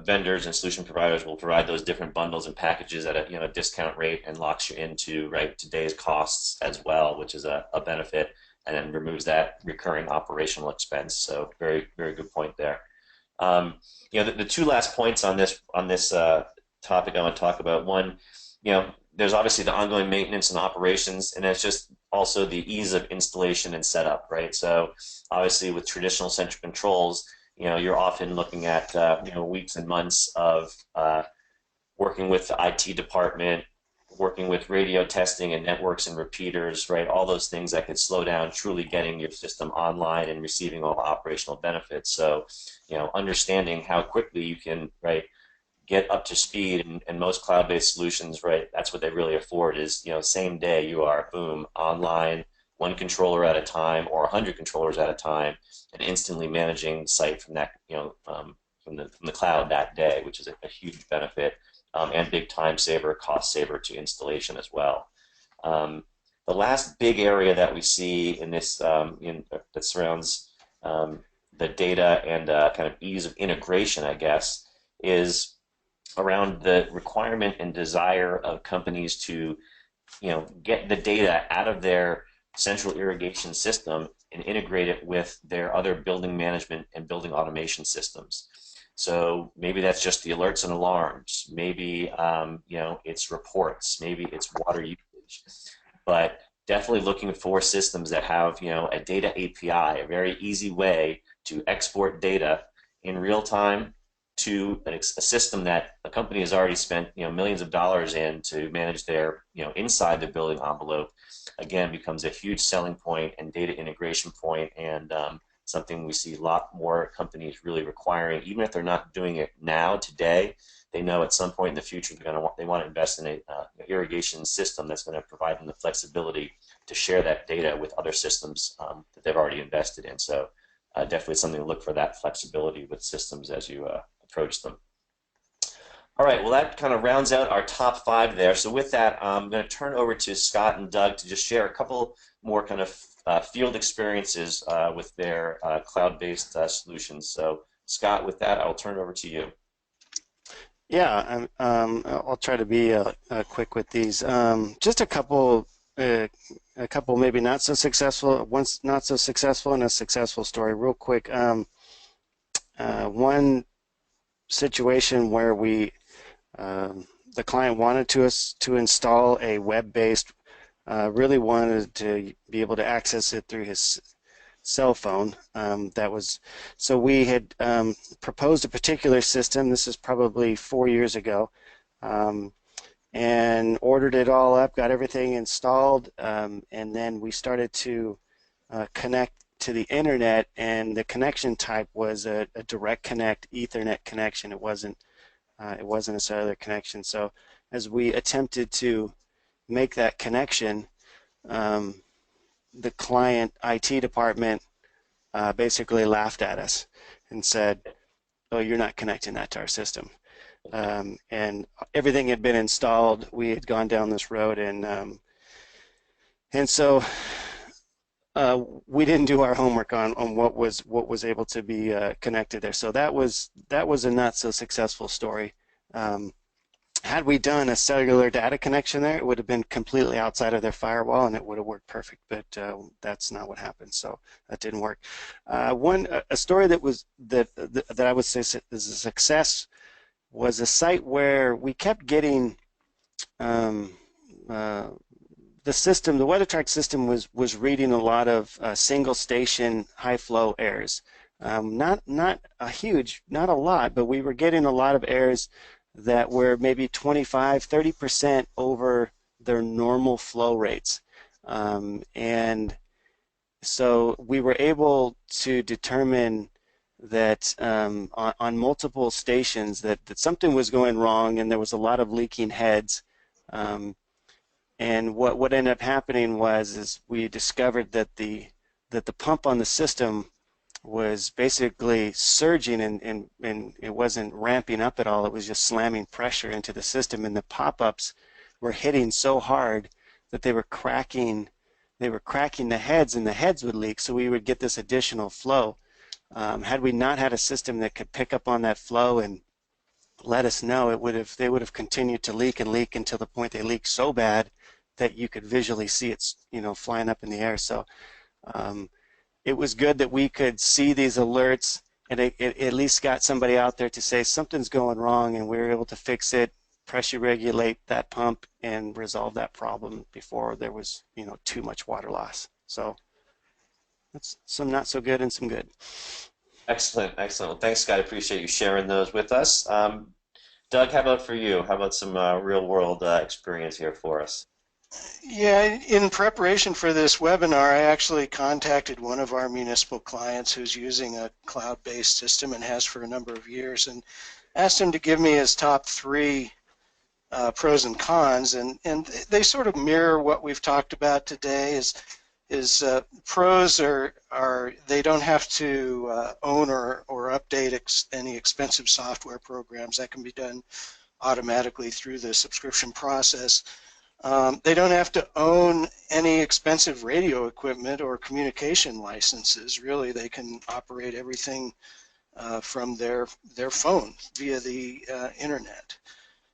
vendors and solution providers will provide those different bundles and packages at a discount rate and locks you into, right, today's costs as well, which is a benefit, and then removes that recurring operational expense. So very, very good point there. The two last points on this topic I want to talk about. One, there's obviously the ongoing maintenance and operations, and it's just also the ease of installation and setup, right? So obviously with traditional central controls, you're often looking at weeks and months of working with the IT department, working with radio testing and networks and repeaters, right? All those things that could slow down truly getting your system online and receiving all the operational benefits. So, understanding how quickly you can, right, get up to speed, and most cloud-based solutions, right, that's what they really afford is, same day you are, boom, online, one controller at a time or 100 controllers at a time, and instantly managing the site from that, from the cloud that day, which is a huge benefit, and big time saver, cost saver to installation as well. The last big area that we see in this, that surrounds the data and kind of ease of integration, I guess, is around the requirement and desire of companies to, get the data out of their central irrigation system and integrate it with their other building management and building automation systems. So maybe that's just the alerts and alarms. Maybe it's reports. Maybe it's water usage. But definitely looking for systems that have a data API, a very easy way to export data in real time to a system that a company has already spent millions of dollars in to manage their inside the building envelope. Again, becomes a huge selling point and data integration point, and something we see a lot more companies really requiring, even if they're not doing it now today. They know at some point in the future they want to invest in a irrigation system that's going to provide them the flexibility to share that data with other systems that they've already invested in. So definitely something to look for, that flexibility with systems as you approach them. All right, well, that kind of rounds out our top five there. So with that, I'm going to turn over to Scott and Doug to just share a couple more kind of field experiences with their cloud-based solutions. So Scott, with that, I'll turn it over to you. Yeah, I'll try to be quick with these. Just uh, a couple maybe not so successful, once not so successful, and a successful story. Real quick, one situation where the client wanted us to install a web-based, really wanted to be able to access it through his cell phone. So we had proposed a particular system. This is probably 4 years ago, um, and ordered it all up, got everything installed, and then we started to connect to the internet, and the connection type was a direct connect Ethernet connection. It wasn't a cellular connection. So as we attempted to make that connection, um, the client IT department basically laughed at us and said, "Oh, you're not connecting that to our system." And everything had been installed. We had gone down this road, and so we didn't do our homework on what was able to be connected there. So that was a not so successful story. Um, Had we done a cellular data connection there, it would have been completely outside of their firewall and it would have worked perfect, but that's not what happened, so that didn't work. A story that I would say is a success was a site where we kept getting um, uh, the WeatherTrack system was reading a lot of single station high flow errors. Not a huge, not a lot, but we were getting a lot of errors that were maybe 25-30% over their normal flow rates. And so we were able to determine that on multiple stations that something was going wrong and there was a lot of leaking heads. And what ended up happening is we discovered that the pump on the system was basically surging and it wasn't ramping up at all. It was just slamming pressure into the system, and the pop-ups were hitting so hard that they were cracking the heads, and the heads would leak, so we would get this additional flow. Had we not had a system that could pick up on that flow and let us know, they would have continued to leak and leak until the point they leaked so bad that you could visually see it, flying up in the air. So it was good that we could see these alerts, and it at least got somebody out there to say something's going wrong, and we were able to fix it, pressure regulate that pump, and resolve that problem before there was too much water loss. So that's some not so good and some good. Excellent, excellent. Well, thanks, Scott. I appreciate you sharing those with us. Doug, how about for you? How about some real world experience here for us? Yeah, in preparation for this webinar, I actually contacted one of our municipal clients who's using a cloud-based system and has for a number of years, and asked him to give me his top three pros and cons, and they sort of mirror what we've talked about today. Pros are they don't have to own or update any expensive software programs. That can be done automatically through the subscription process. They don't have to own any expensive radio equipment or communication licenses. Really, they can operate everything from their phone via the internet.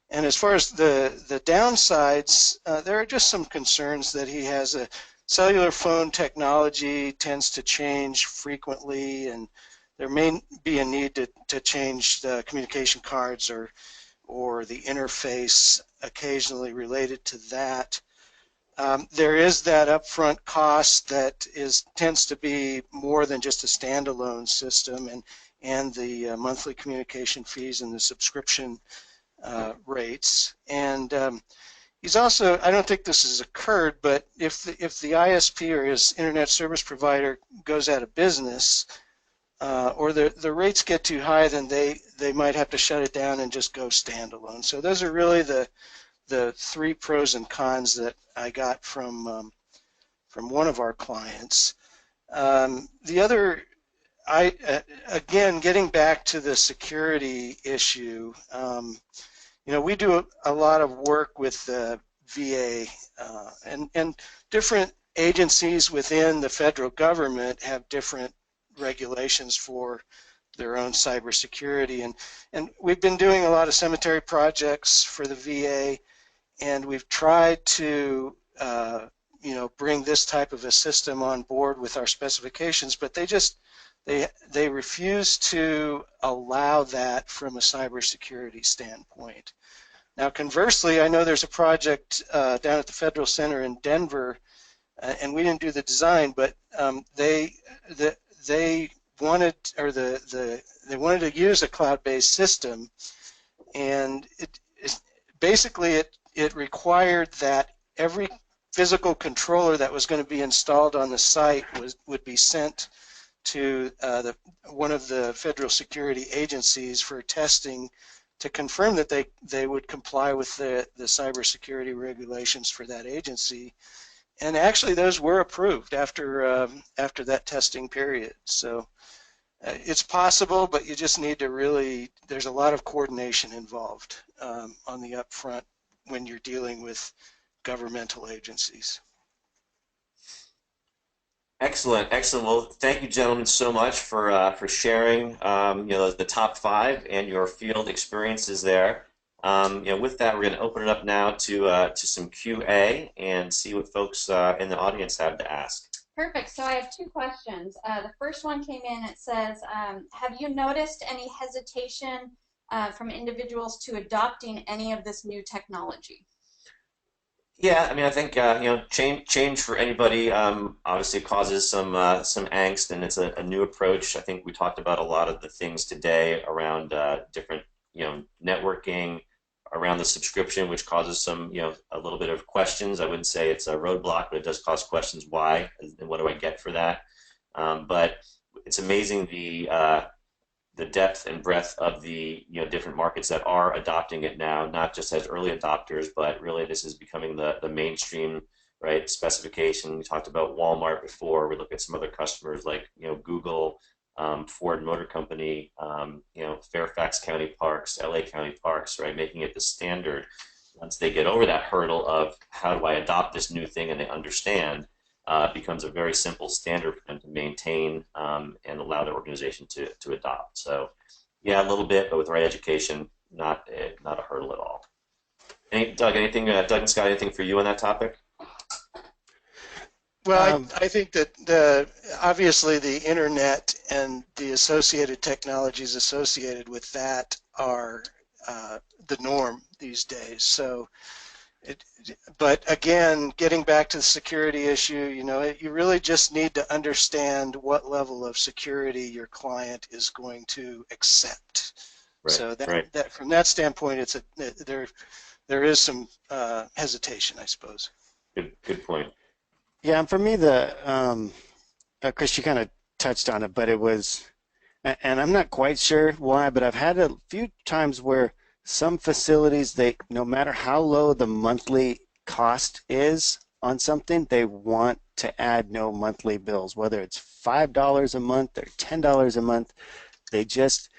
And as far as the downsides, there are just some concerns that he has a cellular phone technology tends to change frequently, and there may be a need to change the communication cards or the interface occasionally related to that. There is that upfront cost that tends to be more than just a standalone system, and the monthly communication fees and the subscription rates. And he's also, I don't think this has occurred, but if the ISP or his internet service provider goes out of business, or the rates get too high, then they might have to shut it down and just go standalone. So those are really the three pros and cons that I got from one of our clients. The other, again, getting back to the security issue, we do a lot of work with the VA, and different agencies within the federal government have different regulations for their own cybersecurity. And we've been doing a lot of cemetery projects for the VA, and we've tried to bring this type of a system on board with our specifications, but they refuse to allow that from a cybersecurity standpoint. Now, conversely, I know there's a project down at the Federal Center in Denver, and we didn't do the design, but they wanted, or they wanted to use a cloud-based system, and basically it required that every physical controller that was going to be installed on the site would be sent to one of the federal security agencies for testing to confirm that they would comply with the cybersecurity regulations for that agency. And actually, those were approved after that testing period. So it's possible, but you just need to really, there's a lot of coordination involved on the upfront when you're dealing with governmental agencies. Excellent, excellent. Well, thank you, gentlemen, so much for sharing, the top 5 and your field experiences there. With that, we're going to open it up now to some QA and see what folks in the audience have to ask. Perfect. So I have 2 questions. The first one came in. It says, have you noticed any hesitation from individuals to adopting any of this new technology? Yeah, I mean, I think change for anybody obviously causes some angst, and it's a new approach. I think we talked about a lot of the things today around different networking, around the subscription, which causes some a little bit of questions. I wouldn't say it's a roadblock, but it does cause questions. Why and what do I get for that? But it's amazing the depth and breadth of the different markets that are adopting it now, not just as early adopters, but really this is becoming the mainstream, right, specification. We talked about Walmart before. We look at some other customers like Google, Ford Motor Company, Fairfax County Parks, LA County Parks, right, making it the standard. Once they get over that hurdle of how do I adopt this new thing and they understand, it becomes a very simple standard for them to maintain and allow their organization to adopt. So, yeah, a little bit, but with the right education, not a hurdle at all. Doug, anything? Doug and Scott, anything for you on that topic? Well, I think that obviously the internet and the associated technologies associated with that are the norm these days. So. But again, getting back to the security issue, you really just need to understand what level of security your client is going to accept. Right, so that from that standpoint, there is some hesitation, I suppose. Good point. Yeah, and for me, Chris, you kind of touched on it, but it was, and I'm not quite sure why, but I've had a few times where some facilities, no matter how low the monthly cost is on something, they want to add no monthly bills, whether it's $5 a month or $10 a month. They just,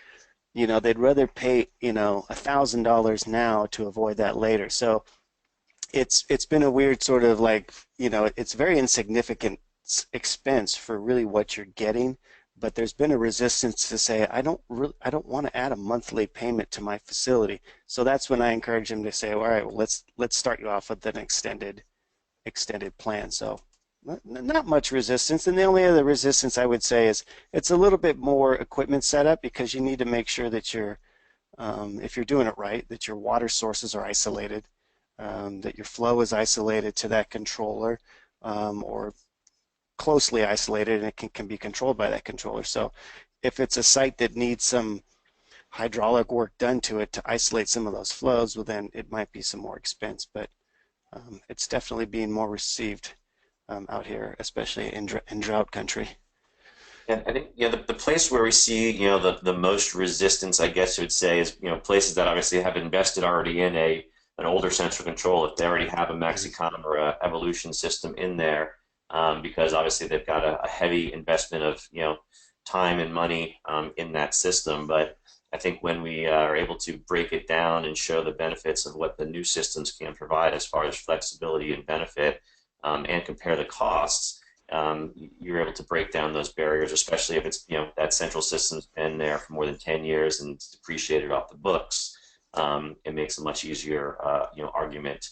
they'd rather pay, $1,000 now to avoid that later. So it's been a weird sort of like, it's very insignificant expense for really what you're getting. But there's been a resistance to say, I don't want to add a monthly payment to my facility. So that's when I encourage them to say, all right, well, let's start you off with an extended plan. So not much resistance. And the only other resistance I would say is it's a little bit more equipment setup, because you need to make sure that if you're doing it right, that your water sources are isolated, that your flow is isolated to that controller, or closely isolated, and it can be controlled by that controller. So if it's a site that needs some hydraulic work done to it to isolate some of those flows, well, then it might be some more expense. But it's definitely being more received out here, especially in drought country. And I think the place where we see the most resistance, I guess you would say, is places that obviously have invested already in an older central control. If they already have a Maxicom or a Evolution system in there, because obviously they've got a heavy investment of time and money in that system. But I think when we are able to break it down and show the benefits of what the new systems can provide as far as flexibility and benefit, and compare the costs, you're able to break down those barriers, especially if it's, that central system's been there for more than 10 years and it's depreciated off the books. It makes a much easier, argument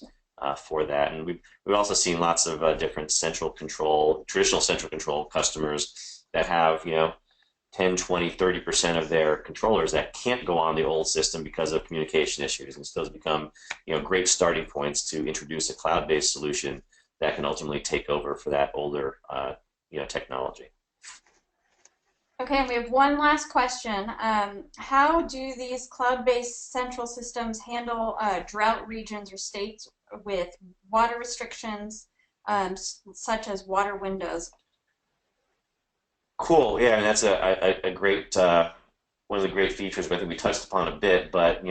for that. And we've also seen lots of different traditional central control customers that have, 10, 20, 30% of their controllers that can't go on the old system because of communication issues. And so those become, great starting points to introduce a cloud-based solution that can ultimately take over for that older, technology. Okay, and we have one last question. How do these cloud-based central systems handle drought regions or states with water restrictions, such as water windows? Cool. Yeah, and that's a great one of the great features. I think we touched upon a bit, but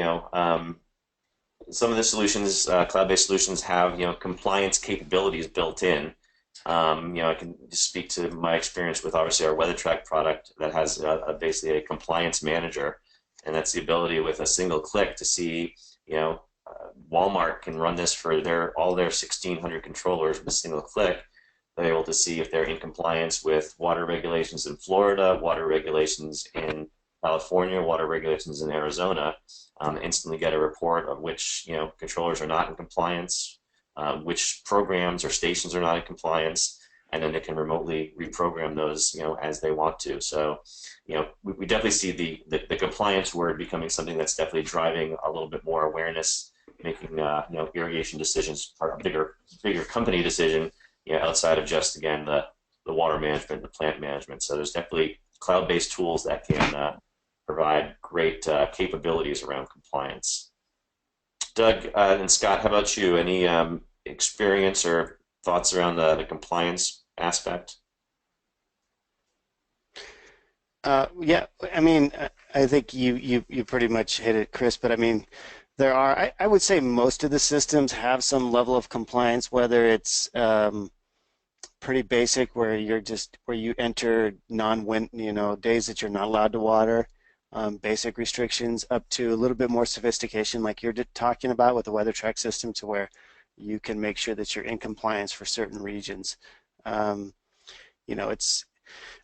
some of the solutions, cloud-based solutions, have compliance capabilities built in. I can just speak to my experience with obviously our WeatherTrack product that has basically a compliance manager, and that's the ability with a single click to see, Walmart can run this for all their 1,600 controllers with a single click. They're able to see if they're in compliance with water regulations in Florida, water regulations in California, water regulations in Arizona. Instantly get a report of which controllers are not in compliance, which programs or stations are not in compliance, and then they can remotely reprogram those as they want to. So we definitely see the compliance word becoming something that's definitely driving a little bit more awareness, making irrigation decisions part of a bigger company decision, outside of just, again, the water management, the plant management. So there's definitely cloud-based tools that can provide great capabilities around compliance. Doug and Scott, how about you? Any experience or thoughts around the compliance aspect? Yeah, I mean, I think you pretty much hit it, Chris. But I mean, I would say most of the systems have some level of compliance, whether it's pretty basic where you enter non-wind, days that you're not allowed to water, basic restrictions, up to a little bit more sophistication, like you're talking about with the WeatherTrack system, to where you can make sure that you're in compliance for certain regions. It's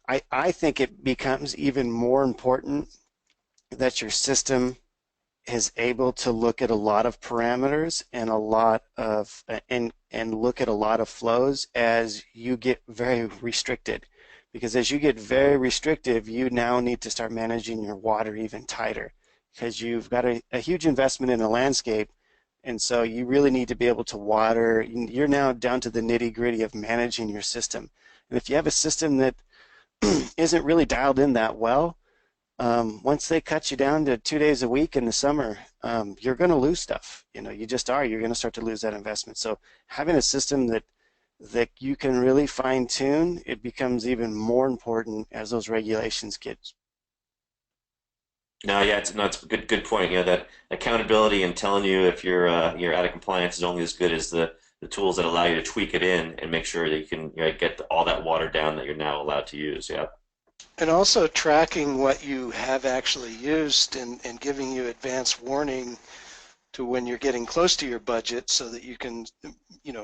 I think it becomes even more important that your system is able to look at a lot of parameters and look at a lot of flows as you get very restricted. Because as you get very restrictive, you now need to start managing your water even tighter, because you've got a huge investment in the landscape, and so you really need to be able to water. You're now down to the nitty-gritty of managing your system. And if you have a system that isn't really dialed in that well, once they cut you down to 2 days a week in the summer, you're going to lose stuff. You just are. You're going to start to lose that investment. So having a system that you can really fine tune, it becomes even more important as those regulations get. No, yeah, it's a good point. That accountability and telling you if you're out of compliance is only as good as the tools that allow you to tweak it in and make sure that you can get all that water down that you're now allowed to use. Yeah. And also tracking what you have actually used and giving you advance warning to when you're getting close to your budget, so that you can,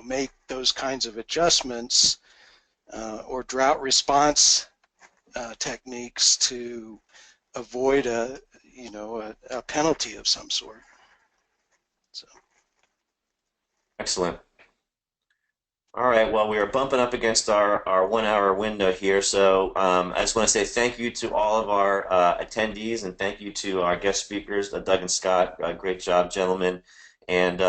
make those kinds of adjustments or drought response techniques to avoid a penalty of some sort. So. Excellent. All right, well, we are bumping up against our 1 hour window here, so I just want to say thank you to all of our attendees, and thank you to our guest speakers, Doug and Scott. Great job, gentlemen, and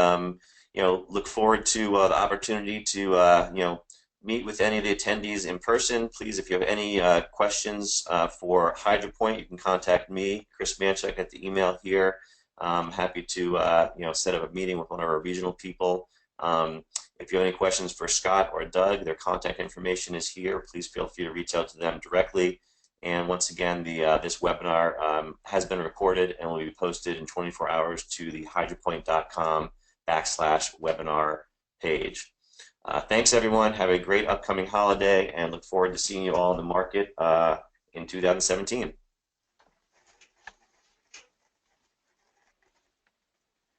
look forward to the opportunity to meet with any of the attendees in person. Please, if you have any questions for HydroPoint, you can contact me, Chris Manchuk, at the email here. I'm happy to set up a meeting with one of our regional people. If you have any questions for Scott or Doug, their contact information is here. Please feel free to reach out to them directly. And once again, this webinar has been recorded and will be posted in 24 hours to the hydropoint.com/webinar page. Thanks, everyone. Have a great upcoming holiday, and look forward to seeing you all in the market in 2017.